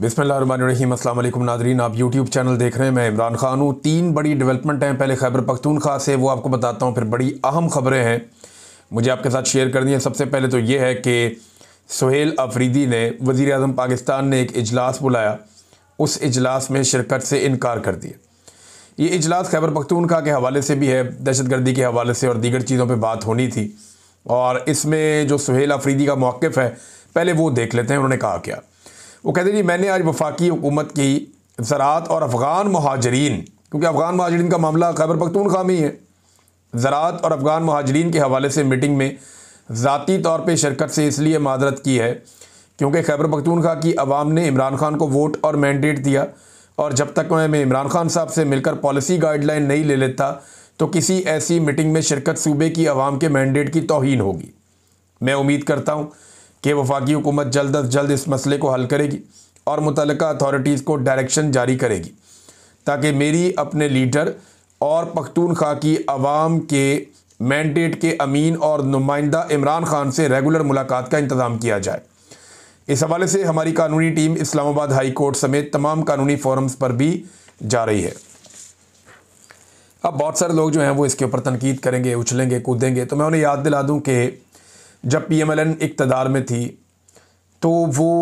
बिस्मिल्लाहिर्रहमानिर्रहीम। अस्सलाम वालेकुम नाज़रीन, आप यूट्यूब चैनल देख रहे हैं। मैं इमरान खान हूँ। 3 बड़ी डेवलपमेंट हैं। पहले खैबर पख्तूनख्वा से, वो आपको बताता हूँ, फिर बड़ी अहम ख़बरें हैं मुझे आपके साथ शेयर करनी है। सबसे पहले तो ये है कि सुहेल अफरीदी ने, वज़ीर आज़म पाकिस्तान ने एक इजलास बुलाया, उस इजलास में शिरकत से इनकार कर दिया। ये इजलास खैबर पख्तूनख्वा के हवाले से भी है, दहशतगर्दी के हवाले से और दीगर चीज़ों पर बात होनी थी। और इसमें जो सुहेल अफरीदी का मौक़िफ़ है, पहले वो देख लेते हैं। उन्होंने कहा क्या। वो कहते हैं जी, मैंने आज वफाकी हुकूमत की ज़राअत और अफ़गान महाजरीन, क्योंकि अफ़गान महाजरीन का मामला खैबर पख्तूनख्वा में ही है, ज़राअत और अफ़गान महाजरीन के हवाले से मीटिंग में ज़ाती तौर पे शिरकत से इसलिए मादरत की है क्योंकि खैबर पख्तूनख्वा की अवाम ने इमरान खान को वोट और मैंडेट दिया, और जब तक मैं इमरान खान साहब से मिलकर पॉलिसी गाइडलाइन नहीं ले लेता तो किसी ऐसी मीटिंग में शिरकत सूबे की अवाम के मैंडेट की तौहीन होगी। मैं उम्मीद करता हूँ कि वफाकी हुकूमत जल्द अज जल्द इस मसले को हल करेगी और मुतल्लिका अथॉरिटीज़ को डायरेक्शन जारी करेगी ताकि मेरी अपने लीडर और पख्तूनख्वा की आवाम के मैंडेट के अमीन और नुमाइंदा इमरान खान से रेगुलर मुलाकात का इंतज़ाम किया जाए। इस हवाले से हमारी कानूनी टीम इस्लामाबाद हाई कोर्ट समेत तमाम कानूनी फोरम्स पर भी जा रही है। अब बहुत सारे लोग जो हैं वो इसके ऊपर तनकीद करेंगे, उछलेंगे, कूदेंगे, तो मैं उन्हें याद दिला दूँ कि जब PMLN इक़्तिदार में थी तो वो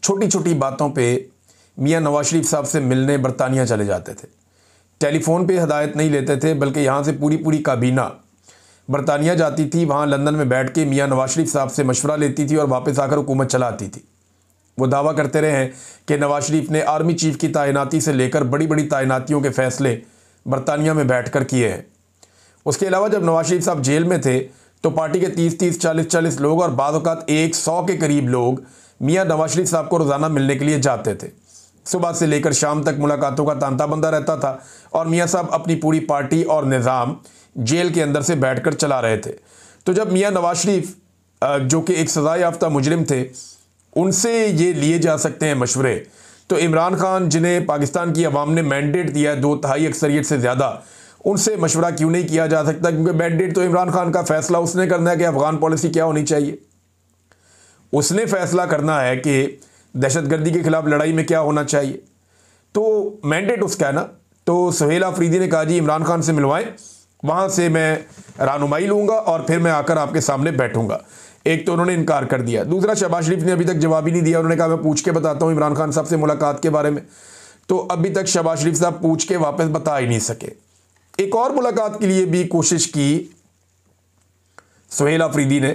छोटी छोटी बातों पे मियां नवाज शरीफ साहब से मिलने बरतानिया चले जाते थे। टेलीफोन पे हदायत नहीं लेते थे, बल्कि यहाँ से पूरी पूरी काबीना बरतानिया जाती थी, वहाँ लंदन में बैठ के मियां नवाज शरीफ साहब से मशवरा लेती थी और वापस आकर हुकूमत चलाती थी। वो दावा करते रहे हैं कि नवाज शरीफ ने आर्मी चीफ की तैनाती से लेकर बड़ी बड़ी तैनातियों के फ़ैसले बरतानिया में बैठ कर किए हैं। उसके अलावा जब नवाज शरीफ साहब जेल में थे तो पार्टी के 30-30, 40-40 लोग और बाद औक़ात 100 के करीब लोग मियां नवाज शरीफ साहब को रोज़ाना मिलने के लिए जाते थे। सुबह से लेकर शाम तक मुलाकातों का तांता बंदा रहता था और मियां साहब अपनी पूरी पार्टी और निज़ाम जेल के अंदर से बैठकर चला रहे थे। तो जब मियां नवाज शरीफ जो कि एक सज़ा याफ्ता मुजरिम थे, उनसे ये लिए जा सकते हैं मशवरे, तो इमरान खान जिन्हें पाकिस्तान की अवाम ने मैंडेट दिया है 2/3 अक्सरियत से ज़्यादा, उनसे मशवरा क्यों नहीं किया जा सकता? क्योंकि मैंडेट तो इमरान खान का फ़ैसला उसने करना है कि अफ़गान पॉलिसी क्या होनी चाहिए। उसने फ़ैसला करना है कि दहशतगर्दी के ख़िलाफ़ लड़ाई में क्या होना चाहिए, तो मैंडेट उसका है ना। तो सुहेल अफरीदी ने कहा जी इमरान खान से मिलवाएं, वहाँ से मैं रहनुमाई लूँगा और फिर मैं आकर आपके सामने बैठूँगा। एक तो उन्होंने इनकार कर दिया। दूसरा, शहबाज शरीफ ने अभी तक जवाब ही नहीं दिया। उन्होंने कहा मैं पूछ के बताता हूँ इमरान खान साहब से मुलाकात के बारे में, तो अभी तक शहबाज शरीफ साहब पूछ के वापस बता ही नहीं सके। एक और मुलाकात के लिए भी कोशिश की सुहेल अफरीदी ने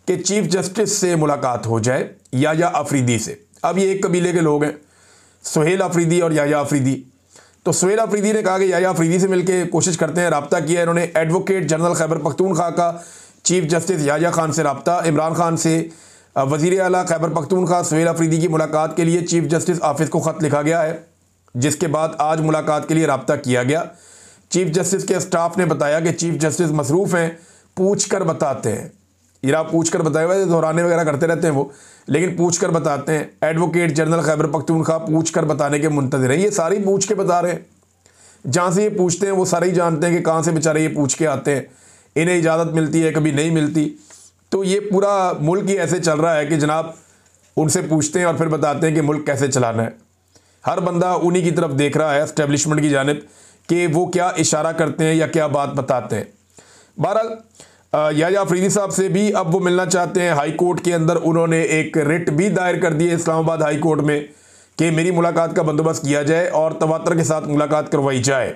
कि चीफ जस्टिस से मुलाकात हो जाए, याया अफरीदी से। अब ये एक कबीले के लोग हैं, सुहेल अफरीदी और याया अफरीदी। तो सुहेल अफरीदी ने कहा कि याया अफरीदी से मिलकर कोशिश करते हैं, रब्ता किया। इन्होंने एडवोकेट जनरल खैबर पख्तूनख्वा का चीफ जस्टिस याया खान से रब्ता, इमरान खान से वज़ीर आला खैबर पख्तूनख्वा सुहेल अफरीदी की मुलाकात के लिए चीफ जस्टिस ऑफिस को ख़त लिखा गया है, जिसके बाद आज मुलाकात के लिए रब्ता किया गया। चीफ जस्टिस के स्टाफ ने बताया कि चीफ जस्टिस मसरूफ़ हैं, पूछ कर बताते हैं। ये आप पूछ कर बताए हुए दोहराने वगैरह करते रहते हैं वो, लेकिन पूछ कर बताते हैं। एडवोकेट जनरल खैबर पख्तूनख्वा पूछ कर बताने के मुंतज़िर हैं। ये सारे पूछ के बता रहे हैं। जहाँ से ये पूछते हैं वो सारे ही जानते हैं कि कहाँ से बेचारे ये पूछ के आते हैं। इन्हें इजाज़त मिलती है, कभी नहीं मिलती। तो ये पूरा मुल्क ही ऐसे चल रहा है कि जनाब उनसे पूछते हैं और फिर बताते हैं कि मुल्क कैसे चलाना है। हर बंदा उन्हीं की तरफ देख रहा है, एस्टेब्लिशमेंट की जानिब, कि वो क्या इशारा करते हैं या क्या बात बताते हैं। बहरहाल याया अफरीदी साहब से भी अब वो मिलना चाहते हैं। हाई कोर्ट के अंदर उन्होंने एक रिट भी दायर कर दी है इस्लामाबाद हाई कोर्ट में कि मेरी मुलाकात का बंदोबस्त किया जाए और तवातर के साथ मुलाकात करवाई जाए।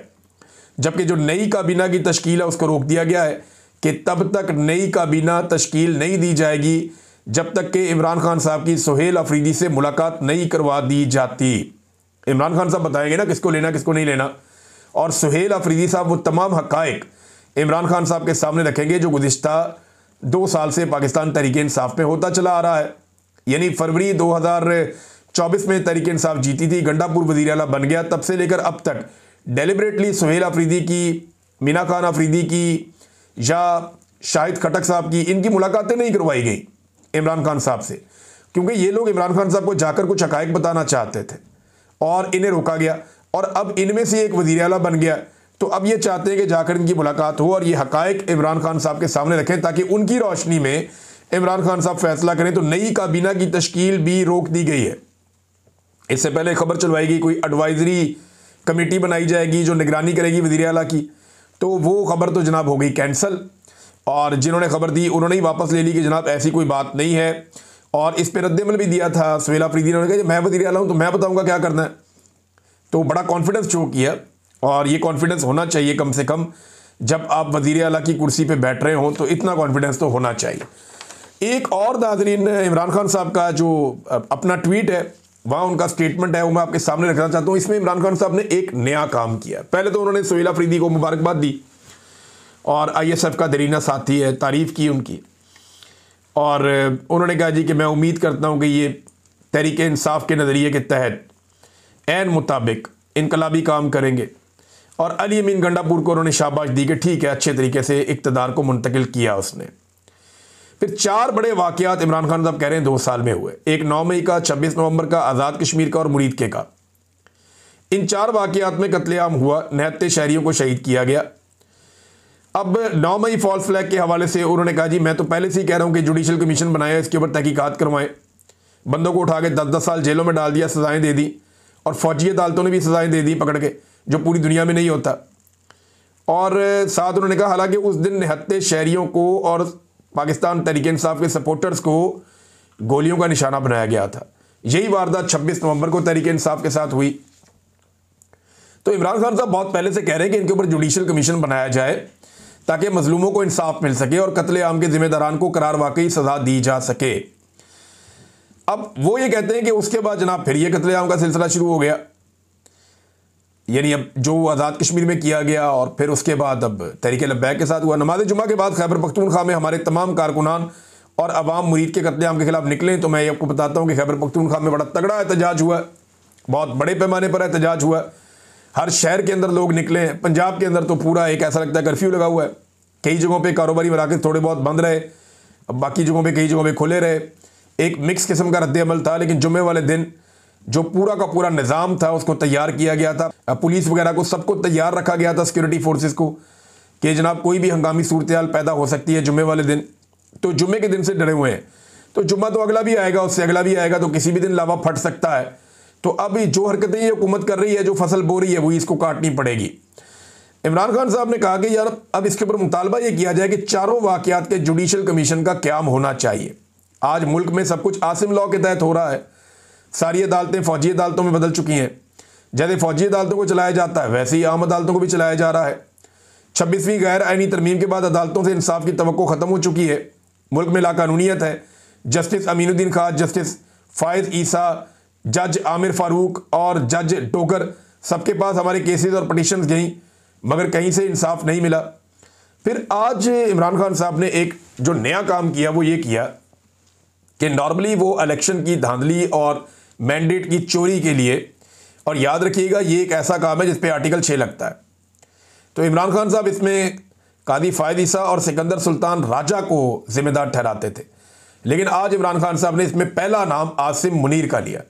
जबकि जो नई काबीना की तश्कील है उसको रोक दिया गया है कि तब तक नई काबीना तश्कील नहीं दी जाएगी जब तक कि इमरान खान साहब की सुहेल अफरीदी से मुलाकात नहीं करवा दी जाती। इमरान खान साहब बताएंगे ना किसको लेना किसको नहीं लेना, और सुहेल अफरीदी साहब वो तमाम हक़ाइक़ इमरान खान साहब के सामने रखेंगे जो गुज़िश्ता 2 साल से पाकिस्तान तहरीक-ए-इंसाफ में होता चला आ रहा है। यानी फरवरी 2024 में तहरीक-ए-इंसाफ जीती थी, गंडापुर वज़ीर आला बन गया, तब से लेकर अब तक डेलिबरेटली सुहेल अफरीदी की, मीना खान अफरीदी की या शाहिद खटक साहब की, इनकी मुलाकातें नहीं करवाई गई इमरान खान साहब से, क्योंकि ये लोग इमरान खान साहब को जाकर कुछ हक़ाइक़ बताना चाहते थे और इन्हें रोका गया। और अब इनमें से एक वज़ीर आला बन गया, तो अब ये चाहते हैं कि जाकर इनकी मुलाकात हो और ये हक़ाइक़ इमरान खान साहब के सामने रखें ताकि उनकी रोशनी में इमरान खान साहब फैसला करें। तो नई काबीना की तश्कील भी रोक दी गई है। इससे पहले खबर चलवाई गई कोई एडवाइजरी कमेटी बनाई जाएगी जो निगरानी करेगी वज़ीर आला की, तो वो खबर तो जनाब हो गई कैंसिल। और जिन्होंने खबर दी उन्होंने ही वापस ले ली कि जनाब ऐसी कोई बात नहीं है। और इस पर रद्द अमल भी दिया था सुहेल अफरीदी ने, कहा मैं वज़ीर आला हूँ तो मैं बताऊँगा क्या करना है। तो बड़ा कॉन्फिडेंस शो किया, और ये कॉन्फिडेंस होना चाहिए कम से कम, जब आप वज़ीर आला की कुर्सी पे बैठ रहे हों तो इतना कॉन्फिडेंस तो होना चाहिए। एक और नाज़रीन इमरान खान साहब का जो अपना ट्वीट है, वहाँ उनका स्टेटमेंट है, वो मैं आपके सामने रखना चाहता हूँ। इसमें इमरान खान साहब ने एक नया काम किया। पहले तो उन्होंने सुहेल अफरीदी को मुबारकबाद दी और ISF का दरीना साथी है, तारीफ़ की उनकी, और उन्होंने कहा जी कि मैं उम्मीद करता हूँ कि ये तहरीक इंसाफ के नज़रिए के तहत ऐन मुताबिक इनकलाबी काम करेंगे। और अली अमीन गंडापुर को उन्होंने शाबाश दी कि ठीक है, अच्छे तरीके से इक़्तिदार को मुंतकिल किया उसने। फिर 4 बड़े वाक़यात इमरान खान साहब कह रहे हैं 2 साल में हुए। एक 9 मई का, 26 नवंबर का, आज़ाद कश्मीर का और मुरीद के का। इन 4 वाक़यात में कत्लेआम हुआ, निहत्ते शहरियों को शहीद किया गया। अब 9 मई फॉल्स फ्लैग के हवाले से उन्होंने कहा जी मैं तो पहले से ही कह रहा हूँ कि जुडिशल कमीशन बनाया, इसके ऊपर तहकीकात करवाएं। बंदों को उठा के 10-10 साल जेलों में डाल दिया, सज़ाएँ दे दी, और फौजी अदालतों ने भी सज़ाएँ दे दी पकड़ के, जो पूरी दुनिया में नहीं होता। और साथ उन्होंने कहा हालांकि उस दिन निहत्ते शहरियों को और पाकिस्तान तहरीक इंसाफ के सपोर्टर्स को गोलियों का निशाना बनाया गया था। यही वारदात 26 नवंबर को तहरीक इंसाफ के साथ हुई। तो इमरान खान साहब बहुत पहले से कह रहे हैं कि इनके ऊपर जुडिशल कमीशन बनाया जाए ताकि मजलूमों को इंसाफ मिल सके और कत्लेआम के जिम्मेदारान को करार वाकई सजा दी जा सके। अब वो ये कहते हैं कि उसके बाद जनाब फिर ये कत्लेआम का सिलसिला शुरू हो गया, यानी अब जो आज़ाद कश्मीर में किया गया और फिर उसके बाद अब तहरीक लब्बैक के साथ हुआ। नमाज जुमा के बाद खैबर पख्तूनख्वा में हमारे तमाम कारकुनान और अवाम मुरीद के कत्लेआम के खिलाफ निकले। तो मैं आपको बताता हूँ कि खैबर पख्तूनख्वा में बड़ा तगड़ा एहतजाज हुआ, बहुत बड़े पैमाने पर एहतजाज हुआ। हर शहर के अंदर लोग निकले हैं। पंजाब के अंदर तो पूरा एक ऐसा लगता है कर्फ्यू लगा हुआ है। कई जगहों पर कारोबारी मराकज़ थोड़े बहुत बंद रहे, अब बाकी जगहों पर कई जगहों पर खुले रहे। एक मिक्स किस्म का रद्द अमल था, लेकिन जुम्मे वाले दिन जो पूरा का पूरा निज़ाम था उसको तैयार किया गया था। पुलिस वगैरह को सबको तैयार रखा गया था, सिक्योरिटी फोर्सेस को, कि जनाब कोई भी हंगामी सूरत हाल पैदा हो सकती है जुम्मे वाले दिन। तो जुम्मे के दिन से डरे हुए हैं। तो जुम्मा तो अगला भी आएगा, उससे अगला भी आएगा, तो किसी भी दिन लावा फट सकता है। तो अब जो हरकतें ये हुकूमत कर रही है, जो फसल बो रही है, वही इसको काटनी पड़ेगी। इमरान खान साहब ने कहा कि यार अब इसके ऊपर मुतालबा ये किया जाए कि चारों वाक़यात के जुडिशल कमीशन का क़याम होना चाहिए। आज मुल्क में सब कुछ आसिम लॉ के तहत हो रहा है। सारी अदालतें फौजी अदालतों में बदल चुकी हैं। जैसे फौजी अदालतों को चलाया जाता है वैसे ही आम अदालतों को भी चलाया जा रहा है। 26वीं गैर आइनी तरमीम के बाद अदालतों से इंसाफ की तवक्को ख़त्म हो चुकी है। मुल्क में लाकानूनियत है। जस्टिस अमीनुद्दीन खान, जस्टिस फ़ायज़ ईसा, जज आमिर फ़ारूक और जज टोकर, सबके पास हमारे केसेस और पटिशन्स गई, मगर कहीं से इंसाफ नहीं मिला। फिर आज इमरान खान साहब ने एक जो नया काम किया वो ये किया कि नॉर्मली वो इलेक्शन की धांधली और मैंडेट की चोरी के लिए, और याद रखिएगा ये एक ऐसा काम है जिस पे आर्टिकल 6 लगता है, तो इमरान खान साहब इसमें कादी फ़ायज़ ईसा और सिकंदर सुल्तान राजा को जिम्मेदार ठहराते थे। लेकिन आज इमरान खान साहब ने इसमें पहला नाम आसिम मुनीर का लिया।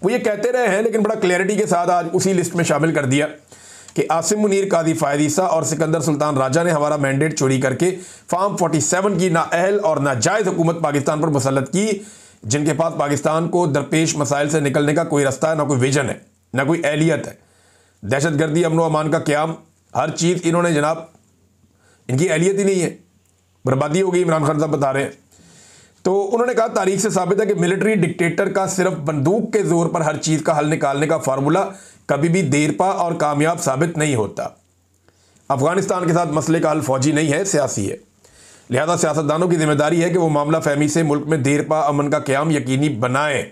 वो ये कहते रहे हैं लेकिन बड़ा क्लैरिटी के साथ आज उसी लिस्ट में शामिल कर दिया कि आसिम मुनीर, कादी फ़ायज़ ईसा और सिकंदर सुल्तान राजा ने हमारा मैंडेट चोरी करके फॉर्म 47 की नाअहल और नाजायज़ हुकूमत पाकिस्तान पर मुसल्लत की, जिनके पास पाकिस्तान को दरपेश मसाइल से निकलने का कोई रास्ता है, ना कोई विजन है, ना कोई एहलियत है। दहशत गर्दी, अमन व अमान का क़याम, हर चीज़ इन्होंने जनाब, इनकी एहलियत ही नहीं है, बर्बादी हो गई। इमरान खान साहब बता रहे हैं। तो उन्होंने कहा तारीख से साबित है कि मिलिट्री डिक्टेटर का सिर्फ बंदूक के जोर पर हर चीज़ का हल निकालने का फार्मूला कभी भी देरपा और कामयाब साबित नहीं होता। अफगानिस्तान के साथ मसले का हल फौजी नहीं है, सियासी है। लिहाजा सियासतदानों की जिम्मेदारी है कि वो मामला फहमी से मुल्क में देरपा अमन का क़याम यकीनी बनाएं।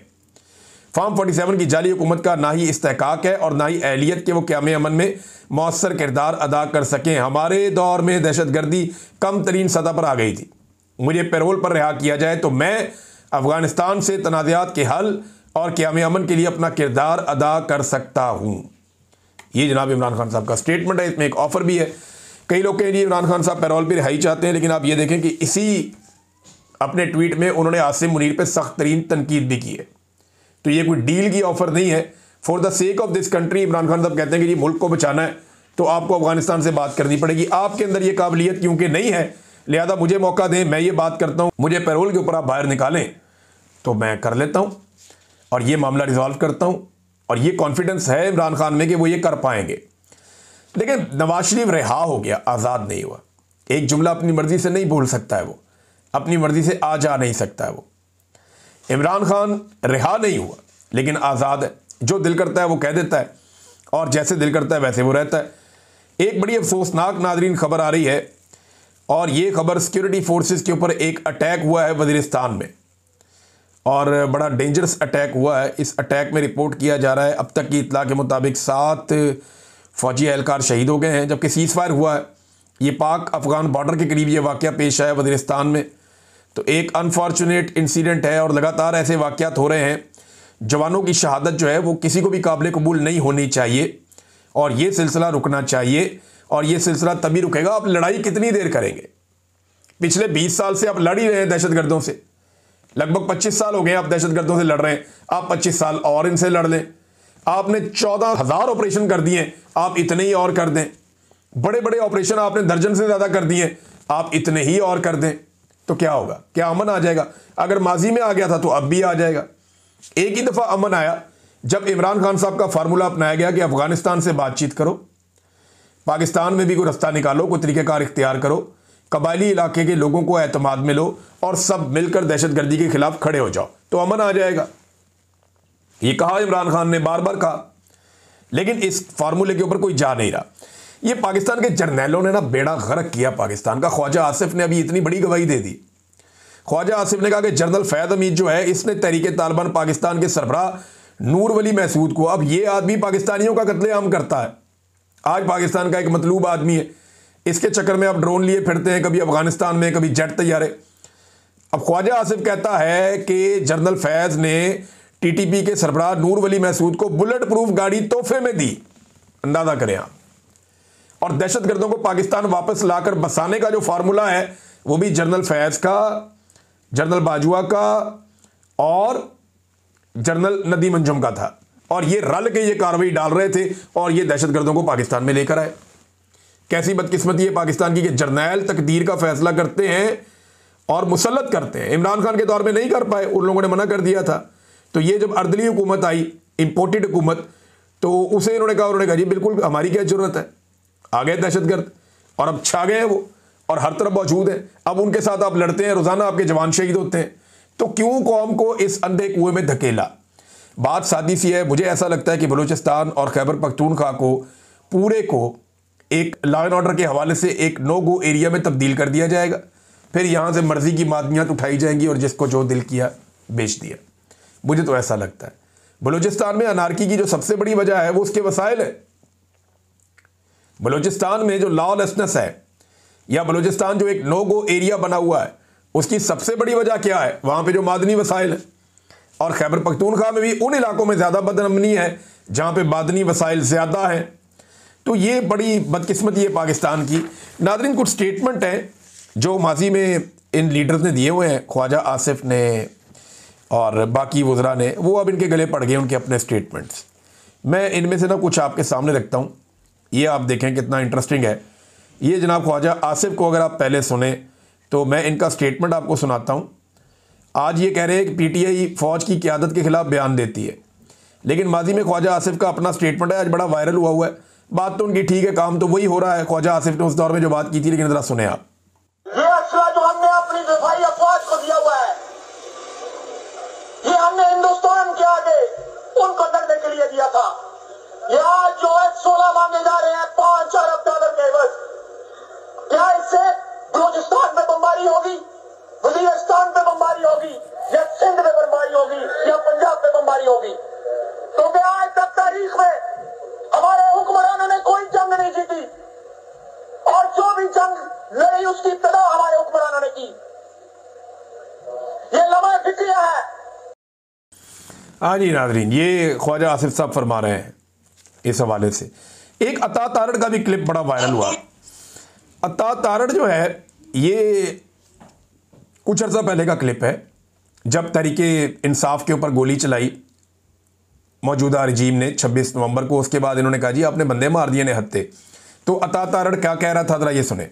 फॉर्म 47 की जाली हुकूमत का ना ही इस्तेहकाक है और ना ही अहलियत के वो क़याम अमन में मौसर किरदार अदा कर सकें। हमारे दौर में दहशत गर्दी कम तरीन सतह पर आ गई थी। मुझे पैरोल पर रिहा किया जाए तो मैं अफगानिस्तान से तनाज़ात के हल और क़याम अमन के लिए अपना किरदार अदा कर सकता हूँ। ये जनाब इमरान खान साहब का स्टेटमेंट है। इसमें एक ऑफ़र भी है। कई लोग कहेंगे इमरान खान साहब पैरोल पर रिहाई चाहते हैं, लेकिन आप ये देखें कि इसी अपने ट्वीट में उन्होंने आसिम मुनीर पर सख्त तरीन तनकीद भी की है। तो ये कोई डील की ऑफ़र नहीं है। For the sake of this country Imran Khan साहब कहते हैं कि जी मुल्क को बचाना है तो आपको अफगानिस्तान से बात करनी पड़ेगी। आपके अंदर ये काबिलियत क्योंकि नहीं है, लिहाजा मुझे मौका दें, मैं ये बात करता हूँ, मुझे पैरोल के ऊपर आप बाहर निकालें तो मैं कर लेता हूँ। और ये मामला रिजॉल्व करता हूं, और ये कॉन्फिडेंस है इमरान खान में कि वो ये कर पाएंगे। लेकिन नवाज शरीफ रिहा हो गया, आज़ाद नहीं हुआ। एक जुमला अपनी मर्जी से नहीं बोल सकता है, वो अपनी मर्जी से आ जा नहीं सकता है। वो इमरान खान रिहा नहीं हुआ लेकिन आज़ाद है, जो दिल करता है वो कह देता है और जैसे दिल करता है वैसे वो रहता है। एक बड़ी अफसोसनाक नाजरीन खबर आ रही है, और ये खबर सिक्योरिटी फोर्सेस के ऊपर एक अटैक हुआ है वज़ीरिस्तान में, और बड़ा डेंजरस अटैक हुआ है। इस अटैक में रिपोर्ट किया जा रहा है अब तक की इत्तला के मुताबिक 7 फौजी एहलकार शहीद हो गए हैं, जबकि सीज़ फायर हुआ है। ये पाक अफ़गान बॉर्डर के करीब ये वाक़या पेश आया वज़ीरिस्तान में। तो एक अनफॉर्चुनेट इंसिडेंट है, और लगातार ऐसे वाक़यात हो रहे हैं। जवानों की शहादत जो है वो किसी को भी काबिल कबूल नहीं होनी चाहिए, और ये सिलसिला रुकना चाहिए। और ये सिलसिला तभी रुकेगा, आप लड़ाई कितनी देर करेंगे? पिछले 20 साल से आप लड़ ही रहे हैं दहशतगर्दों से, लगभग 25 साल हो गए आप दहशतगर्दों से लड़ रहे हैं। आप 25 साल और इनसे लड़ लें। आपने 14,000 ऑपरेशन कर दिए, आप इतने ही और कर दें। बड़े बड़े ऑपरेशन आपने दर्जन से ज़्यादा कर दिए, आप इतने ही और कर दें। तो क्या होगा? क्या अमन आ जाएगा? अगर माजी में आ गया था तो अब भी आ जाएगा। एक ही दफ़ा अमन आया जब इमरान खान साहब का फार्मूला अपनाया गया कि अफगानिस्तान से बातचीत करो, पाकिस्तान में भी कोई रास्ता निकालो, कोई तरीक़ाकार इख्तियार करो, कबायली इलाके के लोगों को एतमाद में लो और सब मिलकर दहशतगर्दी के खिलाफ खड़े हो जाओ, तो अमन आ जाएगा। ये कहा इमरान खान ने, बार बार कहा, लेकिन इस फार्मूले के ऊपर कोई जा नहीं रहा। ये पाकिस्तान के जर्नैलों ने ना बेड़ा गर्क किया पाकिस्तान का। ख्वाजा आसिफ ने अभी इतनी बड़ी गवाही दे दी। ख्वाजा आसिफ ने कहा कि जनरल फैद हमीद जो है इसने तहरीक तालिबान पाकिस्तान के सरबराह नूर वली महसूद को, अब ये आदमी पाकिस्तानियों का कत्लेआम करता है। आज पाकिस्तान का एक मतलूब आदमी है, इसके चक्कर में अब ड्रोन लिए फिरते हैं, कभी अफगानिस्तान में, कभी जेट तैयारे। अब ख्वाजा आसिफ कहता है कि जनरल फैज ने टीटीपी के सरबराह नूर वली महसूद को बुलेट प्रूफ गाड़ी तोहफे में दी। अंदाजा करें आप। और दहशतगर्दों को पाकिस्तान वापस लाकर बसाने का जो फार्मूला है वो भी जनरल फैज का, जनरल बाजवा का और जनरल नदीम अंजुम का था, और ये रल के ये कार्रवाई डाल रहे थे और ये दहशतगर्दों को पाकिस्तान में लेकर आए। कैसी बदकिस्मती है पाकिस्तान की कि जर्नैल तकदीर का फैसला करते हैं और मुसल्लत करते हैं। इमरान खान के दौर में नहीं कर पाए, उन लोगों ने मना कर दिया था। तो ये जब अर्दली हुकूमत आई, इंपोर्टेड हुकूमत, तो उसे उन्होंने कहा जी बिल्कुल हमारी क्या जरूरत है। आ गए दहशतगर्द और अब छा गए वो, और हर तरफ मौजूद है। अब उनके साथ आप लड़ते हैं, रोजाना आपके जवान शहीद होते हैं, तो क्यों कौम को इस अंधे कुएं में धकेला? बात सादी सी है। मुझे ऐसा लगता है कि बलूचिस्तान और खैबर पख्तूनख्वा को पूरे को एक लॉ एंड ऑर्डर के हवाले से एक नो गो एरिया में तब्दील कर दिया जाएगा। फिर यहाँ से मर्जी की मादनियात उठाई जाएंगी और जिसको जो दिल किया बेच दिया। मुझे तो ऐसा लगता है। बलूचिस्तान में अनारकी की जो सबसे बड़ी वजह है वो उसके वसाइल है। बलूचिस्तान में जो लॉलेसनेस है, या बलूचिस्तान जो एक नो गो एरिया बना हुआ है, उसकी सबसे बड़ी वजह क्या है? वहाँ पे जो मादनी वसाइल है। और खैबर पख्तूनख्वा में भी उन इलाकों में ज़्यादा बदअमनी है जहाँ पे मादनी वसाइल ज़्यादा हैं। तो ये बड़ी बदकिस्मती है पाकिस्तान की। नाज़रीन, कुछ स्टेटमेंट हैं जो माजी में इन लीडर्स ने दिए हुए हैं, ख्वाजा आसिफ ने और बाकी वज़रा ने, वो अब इनके गले पड़ गए उनके अपने स्टेटमेंट्स। मैं इनमें से ना कुछ आपके सामने रखता हूँ, ये आप देखें कितना इंटरेस्टिंग है। ये जनाब ख्वाजा आसिफ को अगर आप पहले सुने तो मैं इनका स्टेटमेंट आपको सुनाता हूँ। आज ये कह रहे हैं कि पीटीआई फ़ौज की क़यादत के ख़िलाफ़ बयान देती है, लेकिन माजी में ख्वाजा आसिफ का अपना स्टेटमेंट है, आज बड़ा वायरल हुआ है। बात तो उनकी ठीक है, काम तो वही हो रहा है। ख्वाजा आसिफ ने उस दौर में जो बात की थी, लेकिन ज़रा सुने आप। ये असला जो हमने अपनी दिफाई अफवाज को दिया हुआ है, ये हमने हिंदुस्तान के आगे उनको लड़ने के लिए दिया था। ये आज जो F-16 मांगे जा रहे हैं 5 अरब डॉलर के एवज, क्या इससे बलूचिस्तान पे बमबारी होगी, वजीरिस्तान पे बमबारी होगी, या सिंध पे बमबारी होगी, या पंजाब पे बमबारी होगी? क्योंकि आज तक तारीख में हमारे हुक्मरानों ने कोई जंग नहीं जीती, और जो भी जंग लड़ी उसकी इब्तिदा हमारे हुक्मरानों ने की। ये लम्हा फिक्रिया है। हाँ जी नाज़रीन, ये ख्वाजा आसिफ साहब फरमा रहे हैं इस हवाले से। एक अता तारड़ का भी क्लिप बड़ा वायरल हुआ। अता तारड़ जो है ये कुछ अर्सा पहले का क्लिप है, जब तहरीके इंसाफ के ऊपर गोली चलाई मौजूदा रजीम ने 26 नवंबर को। उसके बाद इन्होंने कहा जी आपने बंदे मार दिए निहत्ते। तो अता तारड़ क्या कह रहा था, जरा ये सुने।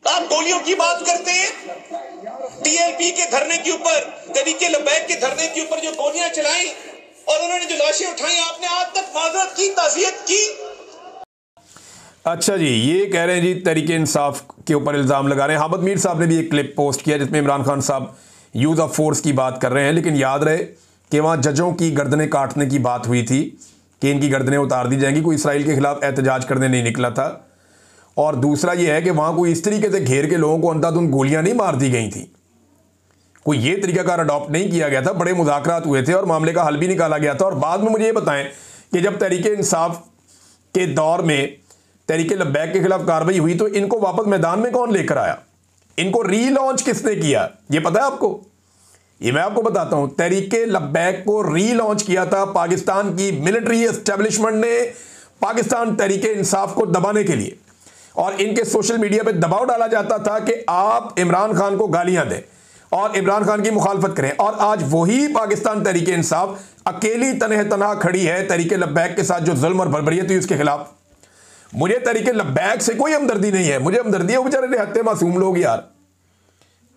आप गोलियों की बात करते हैं, टीएलपी के धरने के ऊपर, तरीके लबैक के धरने के ऊपर जो गोलियां चलाई और उन्होंने जो लाशें उठाई, आपने आज तक माजरत की, ताज़ियत की? अच्छा जी, ये कह रहे हैं जी तहरीक इंसाफ के ऊपर इल्ज़ाम लगा रहे हैं। हामिद मीर साहब ने भी एक क्लिप पोस्ट किया जिसमें इमरान खान साहब यूज़ ऑफ फोर्स की बात कर रहे हैं, लेकिन याद रहे कि वहाँ जजों की गर्दनें काटने की बात हुई थी कि इनकी गर्दनें उतार दी जाएंगी। कोई इसराइल के खिलाफ एहतजाज करने नहीं निकला था। और दूसरा ये है कि वहाँ कोई इस तरीके से घेर के लोगों को अंधाधुंध गोलियाँ नहीं मार दी गई थी। कोई ये तरीकाकार अडॉप्ट नहीं किया गया था। बड़े मुज़ाकरात हुए थे और मामले का हल भी निकाला गया था। और बाद में मुझे ये बताएं कि जब तहरीक इंसाफ के दौर में तहरीक लब्बैक के खिलाफ कार्रवाई हुई तो इनको वापस मैदान में कौन लेकर आया? इनको रीलॉन्च किसने किया? ये पता है आपको? ये मैं आपको बताता हूं। तहरीक लब्बैक को रीलॉन्च किया था पाकिस्तान की मिलिट्री एस्टेब्लिशमेंट ने, पाकिस्तान तहरीक इंसाफ को दबाने के लिए। और इनके सोशल मीडिया पे दबाव डाला जाता था कि आप इमरान खान को गालियां दें और इमरान खान की मुखालफत करें। और आज वही पाकिस्तान तहरीक इंसाफ अकेली तनहा खड़ी है तहरीक लब्बैक के साथ जो जुल्म और बर्बरियत हुई उसके खिलाफ। मुझे तहरीक लब्बैक से कोई हमदर्दी नहीं है। मुझे हमदर्दी है वो बेचारे निहत्ते मासूम लोग यार,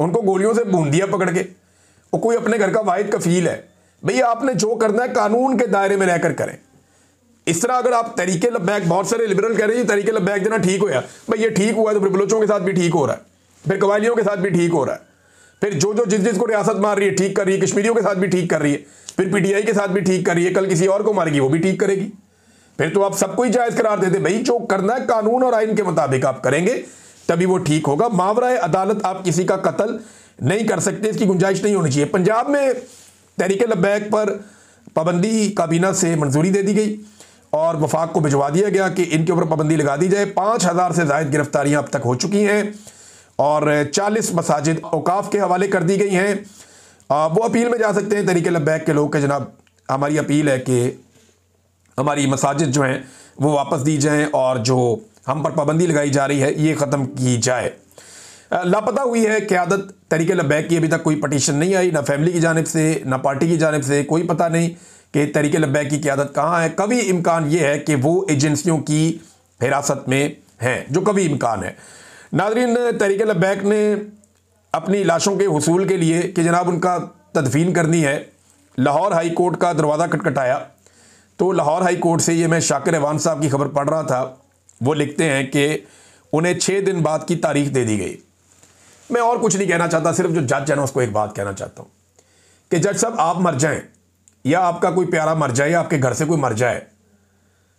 उनको गोलियों से भून दिया पकड़ के। वो कोई अपने घर का वाहिद कफील है। भैया आपने जो करना है कानून के दायरे में रहकर करें। इस तरह अगर आप तहरीक लब्बैक, बहुत सारे लिबरल कह रहे हैं तहरीक लब्बैक देना ठीक होया, भाई ये ठीक हुआ तो फिर बलोचों के साथ भी ठीक हो रहा है, फिर कबायलियों के साथ भी ठीक हो रहा है, फिर जो जिसको रियासत मार रही है ठीक कर रही है, कश्मीरियों के साथ भी ठीक कर रही है, फिर पीटीआई के साथ भी ठीक कर रही है, कल किसी और को मारेगी वो भी ठीक करेगी। फिर तो आप सबको ही जायज करार देते। भाई जो करना है कानून और आइन के मुताबिक आप करेंगे तभी वो ठीक होगा। मावराए अदालत आप किसी का कत्ल नहीं कर सकते, इसकी गुंजाइश नहीं होनी चाहिए। पंजाब में तहरीक लब्बैक पर पाबंदी काबीना से मंजूरी दे दी गई और वफाक को भिजवा दिया गया कि इनके ऊपर पाबंदी लगा दी जाए। 5000 से ज़ायद गिरफ्तारियां अब तक हो चुकी हैं और 40 मसाजिद औकाफ के हवाले कर दी गई हैं। वो अपील में जा सकते हैं तहरीक लब्बैक के लोग कि जनाब हमारी अपील है कि हमारी मसाजिद जो हैं वो वापस दी जाएं और जो हम पर पाबंदी लगाई जा रही है ये ख़त्म की जाए। लापता हुई है क़यादत तहरीक लब्बैक की। अभी तक कोई पटिशन नहीं आई, ना फैमिली की जानिब से ना पार्टी की जानिब से। कोई पता नहीं कि तहरीक लब्बैक की क़यादत कहाँ है। कभी इम्कान ये है कि वो एजेंसियों की हिरासत में हैं, जो कभी इम्कान है। नाज़रीन, तहरीक लब्बैक ने अपनी लाशों के हुसूल के लिए कि जनाब उनका तदफीन करनी है, लाहौर हाई कोर्ट का दरवाज़ा खटखटाया। तो लाहौर हाई कोर्ट से ये मैं शाकिर अवान साहब की खबर पढ़ रहा था, वो लिखते हैं कि उन्हें 6 दिन बाद की तारीख दे दी गई। मैं और कुछ नहीं कहना चाहता, सिर्फ जो जज है ना उसको एक बात कहना चाहता हूँ कि जज साहब आप मर जाएं या आपका कोई प्यारा मर जाए या आपके घर से कोई मर जाए,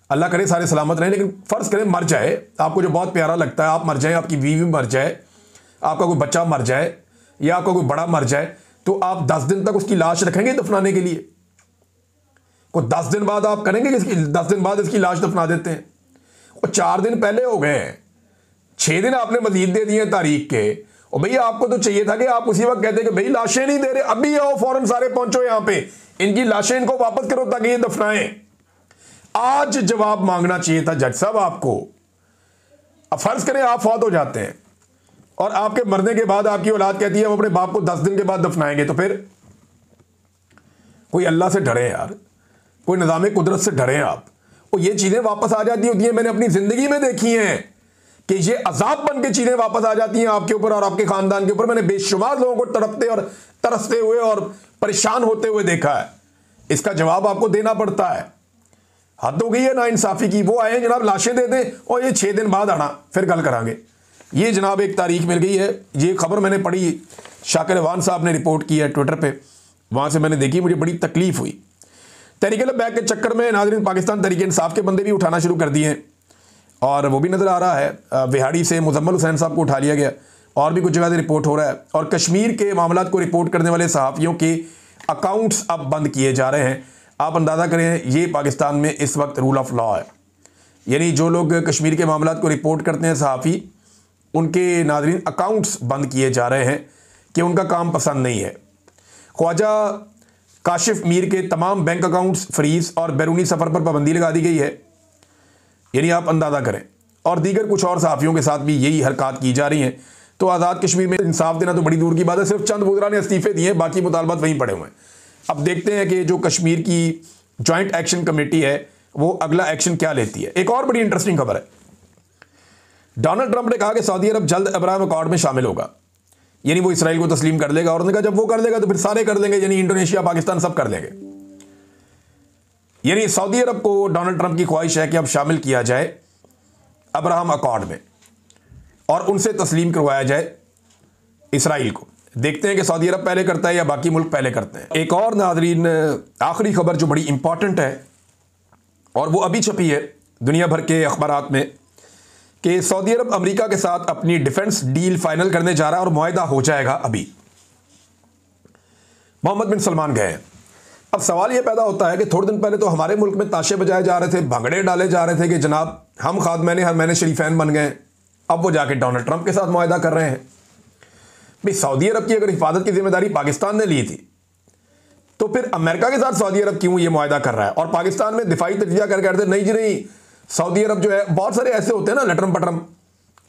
अल्लाह करे सारे सलामत रहें, लेकिन फ़र्ज़ करें मर जाए, आपको जो बहुत प्यारा लगता है आप मर जाए, आपकी बीवी मर जाए, आपका कोई बच्चा मर जाए या आपका कोई बड़ा मर जाए, तो आप 10 दिन तक उसकी लाश रखेंगे दफनाने के लिए? को 10 दिन बाद आप करेंगे कि 10 दिन बाद इसकी लाश दफना देते हैं? वो 4 दिन पहले हो गए हैं, 6 दिन आपने मजीद दे दिए तारीख के। और भैया आपको तो चाहिए था कि आप उसी वक्त कहते कि भाई लाशें नहीं दे रहे, अभी आओ फौरन सारे पहुंचो यहाँ पे, इनकी लाशें इनको वापस करो ताकि ये दफनाएं। आज जवाब मांगना चाहिए था जज साहब आपको। अब फर्ज करें आप फौत हो जाते हैं और आपके मरने के बाद आपकी औलाद कहती है हम अपने बाप को 10 दिन के बाद दफनाएंगे, तो फिर कोई अल्लाह से डरे यार, कोई निज़ाम कुदरत से डरे आप। और ये चीज़ें वापस आ जाती होती हैं, मैंने अपनी ज़िंदगी में देखी हैं कि ये अजाब बन के चीज़ें वापस आ जाती हैं आपके ऊपर और आपके ख़ानदान के ऊपर। मैंने बेशुमार लोगों को तड़पते और तरसते हुए और परेशान होते हुए देखा है। इसका जवाब आपको देना पड़ता है। हद हो गई है ना इंसाफ़ी की। वो आए जनाब लाशें दे दें और ये 6 दिन बाद आना फिर गल करांगे। ये जनाब एक तारीख मिल गई है। ये खबर मैंने पढ़ी, शाकिर अवान साहब ने रिपोर्ट की है ट्विटर पे, वहाँ से मैंने देखी, मुझे बड़ी तकलीफ़ हुई। तहरीक लब्बैक के चक्कर में नाज़रीन पाकिस्तान तहरीक इंसाफ के बंदे भी उठाना शुरू कर दिए हैं और वो भी नज़र आ रहा है। विहाड़ी से मुजम्मल हुसैन साहब को उठा लिया गया और भी कुछ जगह से रिपोर्ट हो रहा है। और कश्मीर के मामलात को रिपोर्ट करने वाले सहाफ़ियों के अकाउंट्स अब बंद किए जा रहे हैं। आप अंदाज़ा करें ये पाकिस्तान में इस वक्त रूल ऑफ लॉ है, यानी जो लोग कश्मीर के मामलात को रिपोर्ट करते हैं सहाफ़ी, उनके नाज़रीन अकाउंट्स बंद किए जा रहे हैं कि उनका काम पसंद नहीं है। ख्वाजा काशिफ मीर के तमाम बैंक अकाउंट्स फ्रीज और बैरूनी सफ़र पर पाबंदी लगा दी गई है, यानी आप अंदाज़ा करें। और दीगर कुछ और सहाफ़ियों के साथ भी यही हरकत की जा रही हैं। तो आज़ाद कश्मीर में इंसाफ देना तो बड़ी दूर की बात है, सिर्फ चंद वज़रा ने इस्तीफ़े दिए हैं, बाकी मुतालबात वहीं पड़े हुए हैं। अब देखते हैं कि जो कश्मीर की जॉइंट एक्शन कमेटी है वो अगला एक्शन क्या लेती है। एक और बड़ी इंटरेस्टिंग खबर है, डोनाल्ड ट्रंप ने कहा कि सऊदी अरब जल्द अब्राहम अकॉर्ड में शामिल होगा। यानी वो इसराइल को तस्लीम कर लेगा, और उन्होंने कहा जब वो कर लेगा तो फिर सारे कर लेंगे, यानी इंडोनेशिया, पाकिस्तान सब कर लेंगे। यानी सऊदी अरब को डोनाल्ड ट्रंप की ख्वाहिश है कि अब शामिल किया जाए अब्राहम अकॉर्ड में और उनसे तस्लीम करवाया जाए इसराइल को। देखते हैं कि सऊदी अरब पहले करता है या बाकी मुल्क पहले करते हैं। एक और नाज़रीन आखिरी खबर जो बड़ी इंपॉर्टेंट है और वो अभी छपी है दुनिया भर के अखबारात में कि सऊदी अरब अमेरिका के साथ अपनी डिफेंस डील फाइनल करने जा रहा है और मुआहदा हो जाएगा। अभी मोहम्मद बिन सलमान गए हैं। अब सवाल यह पैदा होता है कि थोड़े दिन पहले तो हमारे मुल्क में ताशे बजाए जा रहे थे, भंगड़े डाले जा रहे थे कि जनाब हम खादमैन शरीफैन बन गए। अब वो जाके डोनाल्ड ट्रंप के साथ मुआहदा कर रहे हैं। भाई सऊदी अरब की अगर हिफाजत की जिम्मेदारी पाकिस्तान ने ली थी तो फिर अमेरिका के साथ सऊदी अरब क्यों ये मुआहदा कर रहा है? और पाकिस्तान में दिफाई तजिया कर कहते नहीं जी नहीं, सऊदी अरब जो है, बहुत सारे ऐसे होते हैं ना लटरम पटरम,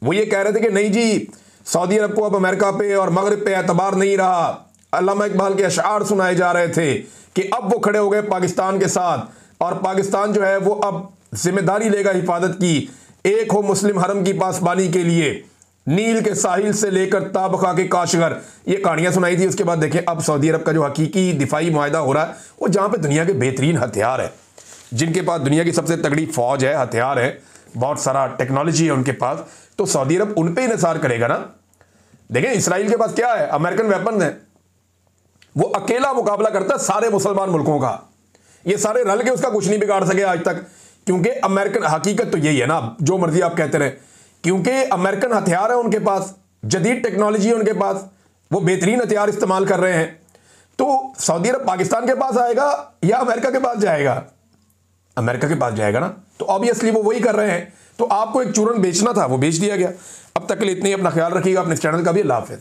वो ये कह रहे थे कि नहीं जी सऊदी अरब को अब अमेरिका पे और मगरब पे एतबार नहीं रहा। अल्लामा इकबाल के अशआर सुनाए जा रहे थे कि अब वो खड़े हो गए पाकिस्तान के साथ और पाकिस्तान जो है वो अब जिम्मेदारी लेगा हिफाजत की। एक हो मुस्लिम हरम की पासबानी के लिए, नील के साहिल से लेकर ताबका के काशगर, ये कहानियां सुनाई थी। उसके बाद देखें अब सऊदी अरब का जो हकीकी दिफाई मुआहदा हो रहा है वो जहां पे दुनिया के बेहतरीन हथियार है, जिनके पास दुनिया की सबसे तगड़ी फौज है, हथियार है, बहुत सारा टेक्नोलॉजी है उनके पास, तो सऊदी अरब उन पे इंहिसार करेगा ना। देखें इसराइल के पास क्या है, अमेरिकन वेपन है, वो अकेला मुकाबला करता है सारे मुसलमान मुल्कों का। ये सारे रल के उसका कुछ नहीं बिगाड़ सके आज तक, क्योंकि अमेरिकन, हकीकत तो यही है ना, जो मर्जी आप कहते रहे, क्योंकि अमेरिकन हथियार है उनके पास, जदीद टेक्नोलॉजी है उनके पास, वो बेहतरीन हथियार इस्तेमाल कर रहे हैं। तो सऊदी अरब पाकिस्तान के पास आएगा या अमेरिका के पास जाएगा? अमेरिका के पास जाएगा ना, तो ऑब्वियसली वो वही कर रहे हैं। तो आपको एक चूरन बेचना था, वो बेच दिया गया। अब तक के लिए इतने ही, अपना ख्याल रखिएगा, अपने चैनल का भी। अल्लाह हाफिज़।